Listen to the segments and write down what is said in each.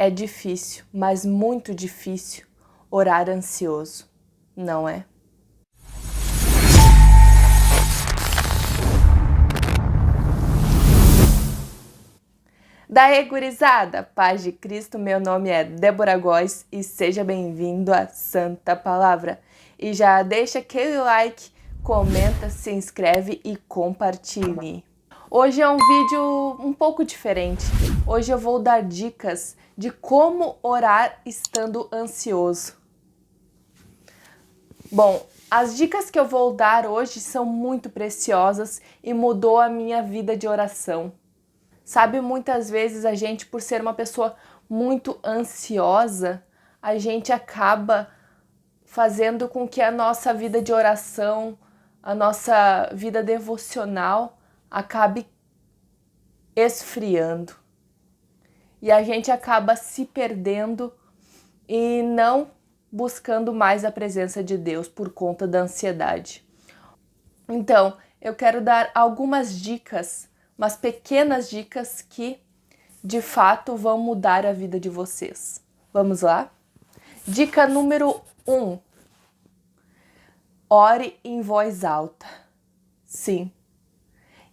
É difícil, mas muito difícil, orar ansioso, não é? Daí, gurizada, paz de Cristo, meu nome é Débora Góes e seja bem-vindo à Santa Palavra. E já deixa aquele like, comenta, se inscreve e compartilhe. Hoje é um vídeo um pouco diferente. Hoje eu vou dar dicas de como orar estando ansioso. Bom, as dicas que eu vou dar hoje são muito preciosas e mudou a minha vida de oração. Sabe, muitas vezes a gente, por ser uma pessoa muito ansiosa, a gente acaba fazendo com que a nossa vida de oração, a nossa vida devocional acabe esfriando. E a gente acaba se perdendo e não buscando mais a presença de Deus por conta da ansiedade. Então, eu quero dar algumas dicas, umas pequenas dicas que de fato vão mudar a vida de vocês. Vamos lá? Dica número 1. Ore em voz alta. Sim,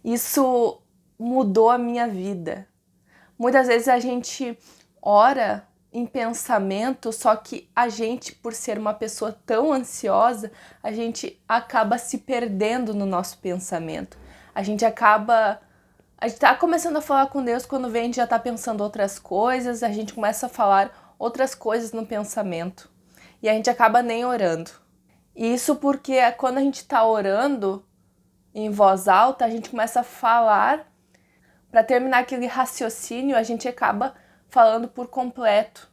isso mudou a minha vida. Muitas vezes a gente ora em pensamento, só que a gente, por ser uma pessoa tão ansiosa, a gente acaba se perdendo no nosso pensamento. A gente tá começando a falar com Deus, quando vem a gente já tá pensando outras coisas, a gente começa a falar outras coisas no pensamento. E a gente acaba nem orando. Isso porque quando a gente tá orando em voz alta, a gente começa a falar. Para terminar aquele raciocínio, a gente acaba falando por completo.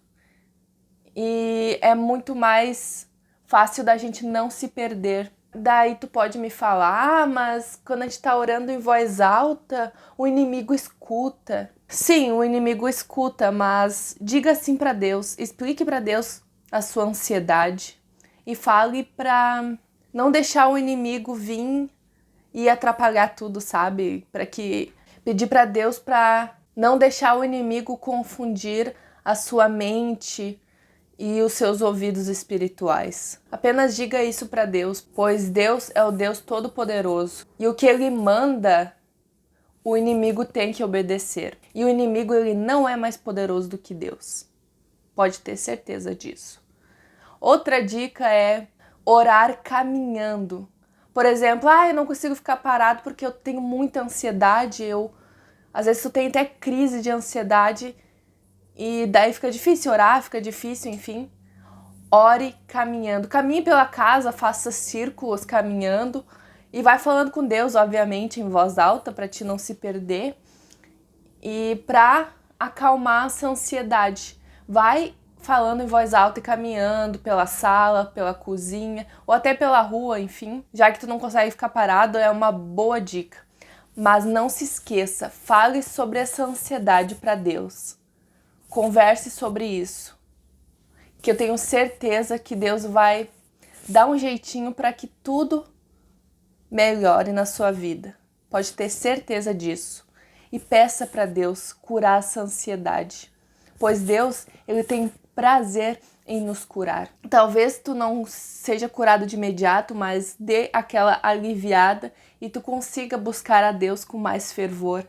E é muito mais fácil da gente não se perder. Daí tu pode me falar, mas quando a gente tá orando em voz alta, o inimigo escuta. Sim, o inimigo escuta, mas diga assim para Deus, explique para Deus a sua ansiedade e fale para não deixar o inimigo vir e atrapalhar tudo, sabe? Pedir para Deus para não deixar o inimigo confundir a sua mente e os seus ouvidos espirituais. Apenas diga isso para Deus, pois Deus é o Deus Todo-Poderoso. E o que Ele manda, o inimigo tem que obedecer. E o inimigo, ele não é mais poderoso do que Deus. Pode ter certeza disso. Outra dica é orar caminhando. Por exemplo, eu não consigo ficar parado porque eu tenho muita ansiedade, às vezes tu tem até crise de ansiedade e daí fica difícil orar, fica difícil, enfim. Ore caminhando. Caminhe pela casa, faça círculos caminhando e vai falando com Deus, obviamente, em voz alta, para te não se perder e para acalmar essa ansiedade. Vai falando em voz alta e caminhando pela sala, pela cozinha ou até pela rua, enfim. Já que tu não consegue ficar parado, é uma boa dica. Mas não se esqueça, fale sobre essa ansiedade para Deus. Converse sobre isso. Que eu tenho certeza que Deus vai dar um jeitinho para que tudo melhore na sua vida. Pode ter certeza disso. E peça para Deus curar essa ansiedade. Pois Deus, ele tem prazer em nos curar. Talvez tu não seja curado de imediato, mas dê aquela aliviada e tu consiga buscar a Deus com mais fervor.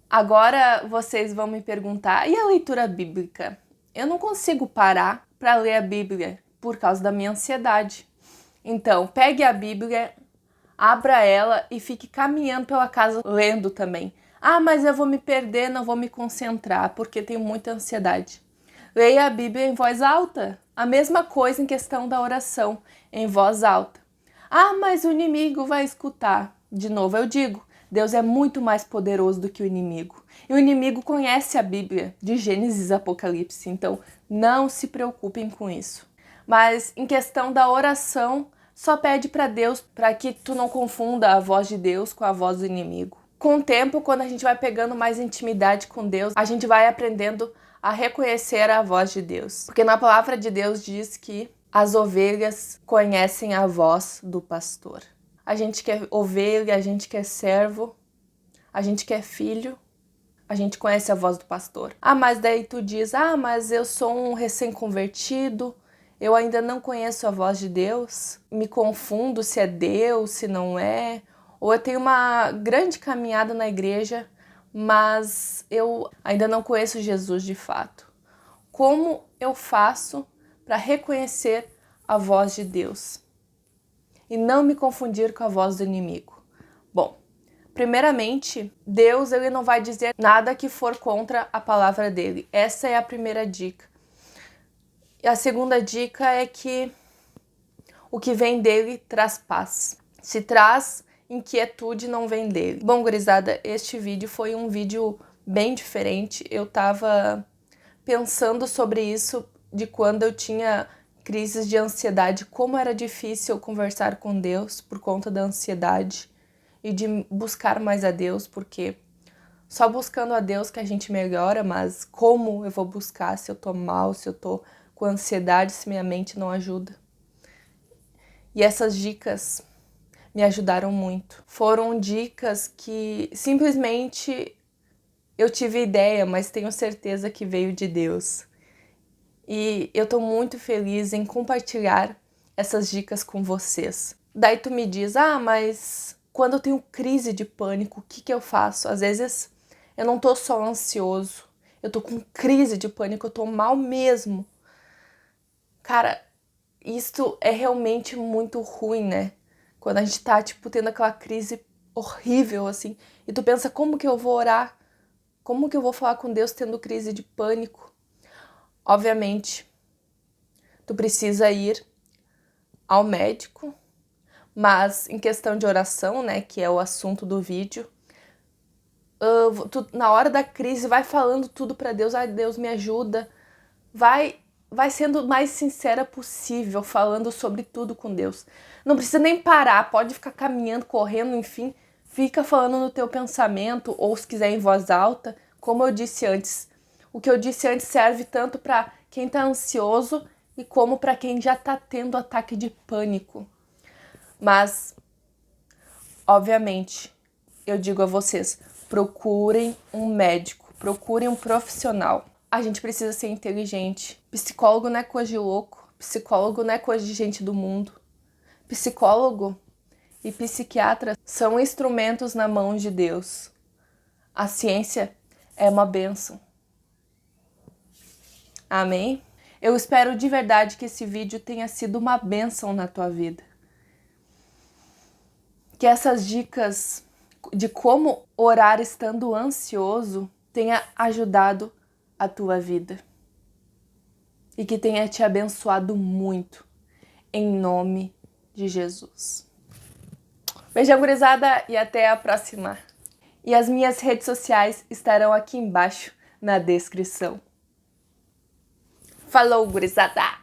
Agora vocês vão me perguntar, e a leitura bíblica? Eu não consigo parar para ler a Bíblia por causa da minha ansiedade. Então, pegue a Bíblia, abra ela e fique caminhando pela casa lendo também. Mas eu vou me perder, não vou me concentrar porque tenho muita ansiedade. Leia a Bíblia em voz alta. A mesma coisa em questão da oração, em voz alta. Mas o inimigo vai escutar. De novo eu digo, Deus é muito mais poderoso do que o inimigo. E o inimigo conhece a Bíblia, de Gênesis a Apocalipse, então não se preocupem com isso. Mas em questão da oração, só pede para Deus para que tu não confunda a voz de Deus com a voz do inimigo. Com o tempo, quando a gente vai pegando mais intimidade com Deus, a gente vai aprendendo a reconhecer a voz de Deus. Porque na palavra de Deus diz que as ovelhas conhecem a voz do pastor. A gente quer ovelha, a gente quer servo, a gente quer filho, a gente conhece a voz do pastor. Ah, mas daí tu diz, mas eu sou um recém-convertido, eu ainda não conheço a voz de Deus, me confundo se é Deus, se não é, ou eu tenho uma grande caminhada na igreja, mas eu ainda não conheço Jesus de fato. Como eu faço para reconhecer a voz de Deus e não me confundir com a voz do inimigo? Bom, primeiramente, Deus ele não vai dizer nada que for contra a palavra dele. Essa é a primeira dica. E a segunda dica é que o que vem dele traz paz. Se traz inquietude, não vem dele. Bom, gurizada, este vídeo foi um vídeo bem diferente. Eu tava pensando sobre isso de quando eu tinha crises de ansiedade, como era difícil eu conversar com Deus por conta da ansiedade e de buscar mais a Deus, porque só buscando a Deus que a gente melhora, mas como eu vou buscar se eu tô mal, se eu tô com ansiedade, se minha mente não ajuda? E essas dicas me ajudaram muito. Foram dicas que simplesmente eu tive ideia, mas tenho certeza que veio de Deus. E eu tô muito feliz em compartilhar essas dicas com vocês. Daí tu me diz, mas quando eu tenho crise de pânico, o que eu faço? Às vezes eu não tô só ansioso, eu tô com crise de pânico, eu tô mal mesmo. Cara, isso é realmente muito ruim, né? Quando a gente tá, tendo aquela crise horrível, assim, e tu pensa, como que eu vou orar? Como que eu vou falar com Deus tendo crise de pânico? Obviamente, tu precisa ir ao médico, mas em questão de oração, né, que é o assunto do vídeo, tu, na hora da crise, vai falando tudo pra Deus, Deus me ajuda, vai sendo o mais sincera possível, falando sobre tudo com Deus. Não precisa nem parar, pode ficar caminhando, correndo, enfim, fica falando no teu pensamento, ou se quiser em voz alta, como eu disse antes. O que eu disse antes serve tanto para quem tá ansioso e como para quem já tá tendo ataque de pânico. Mas, obviamente, eu digo a vocês, procurem um médico, procurem um profissional. A gente precisa ser inteligente. Psicólogo não é coisa de louco, psicólogo não é coisa de gente do mundo. Psicólogo e psiquiatra são instrumentos na mão de Deus. A ciência é uma bênção. Amém? Eu espero de verdade que esse vídeo tenha sido uma bênção na tua vida. Que essas dicas de como orar estando ansioso tenha ajudado a tua vida. E que tenha te abençoado muito. Em nome de Jesus. Beijão, gurizada, e até a próxima. E as minhas redes sociais estarão aqui embaixo na descrição. Falou, gurizada!